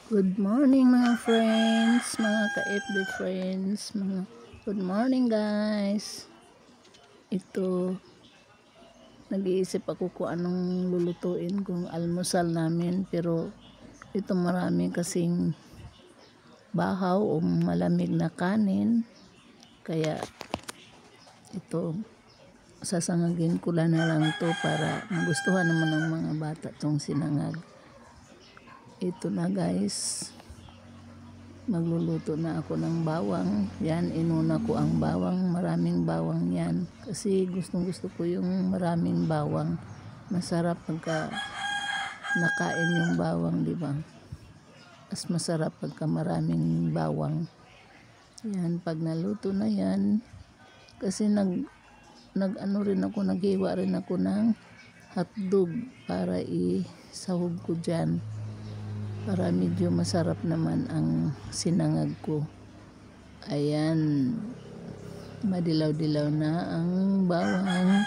Good morning mga friends, mga ka-FB friends, good morning guys. Ito, nag-iisip ako kung anong lulutuin kung almusal namin, pero ito marami kasing bahaw o malamig na kanin, kaya ito sasangagin ko na lang to para magustuhan naman ng mga bata tong sinangag. Ito na guys, magluluto na ako ng bawang. Yan, inuna ko ang bawang, maraming bawang yan kasi gusto ko yung maraming bawang. Masarap pagka nakain yung bawang, di ba? Mas masarap pagka maraming bawang. Yan, pag naluto na yan, kasi naghiwa rin ako ng hotdog para isahog ko dyan, para medyo masarap naman ang sinangag ko. Ayan, madilaw-dilaw na ang bawang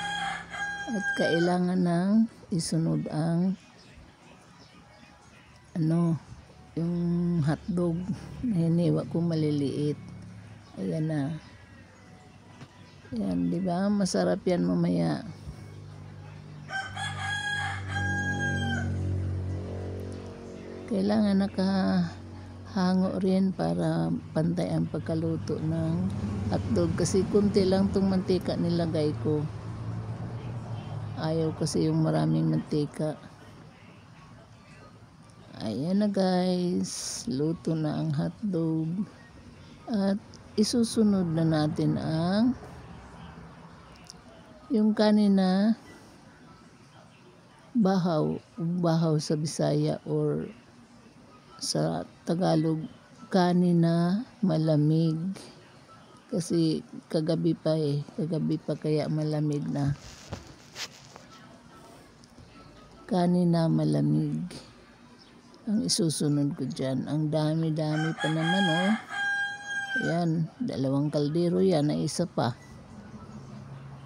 at kailangan nang isunod ang yung hotdog na hiniwa ko maliliit. Ayan na. Ayan, di ba? Masarap yan mamaya. Kailangan nakahango rin para pantay ang pagkaluto ng hotdog, kasi kunti lang tong mantika nilagay ko. Ayaw kasi yung maraming mantika. Ayan na guys, luto na ang hotdog at isusunod na natin ang yung kanina bahaw sa Bisaya or sa Tagalog, kanina malamig, kasi kagabi pa kaya malamig na. Kanina malamig ang isusunod ko dyan. Ang dami-dami pa naman, oh. Yan, 2 kaldero yan na isa pa,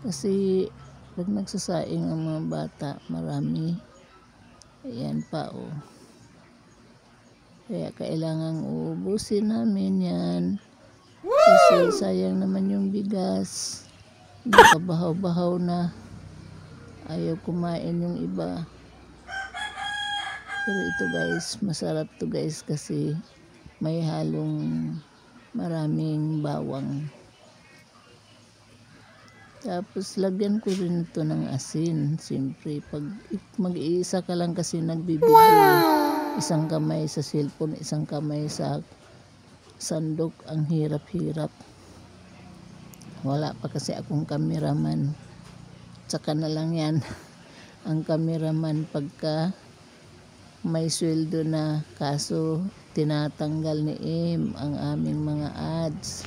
kasi pag nagsasaing ang mga bata marami. Ayan pa, oh. Kaya kailangan uubusin namin yan. Kasi sayang naman yung bigas. Nakabahaw-bahaw na. Ayaw kumain yung iba. Pero ito guys, masarap to guys kasi may halong maraming bawang. Tapos lagyan ko rin ito ng asin. Siyempre, pag mag-iisa ka lang kasi nagbibideo, isang kamay sa cellphone, isang kamay sa sandok, ang hirap-hirap. Wala pa kasi akong cameraman. Tsaka na lang yan ang cameraman pagka may sweldo na, kaso tinatanggal ni Im ang aming mga ads.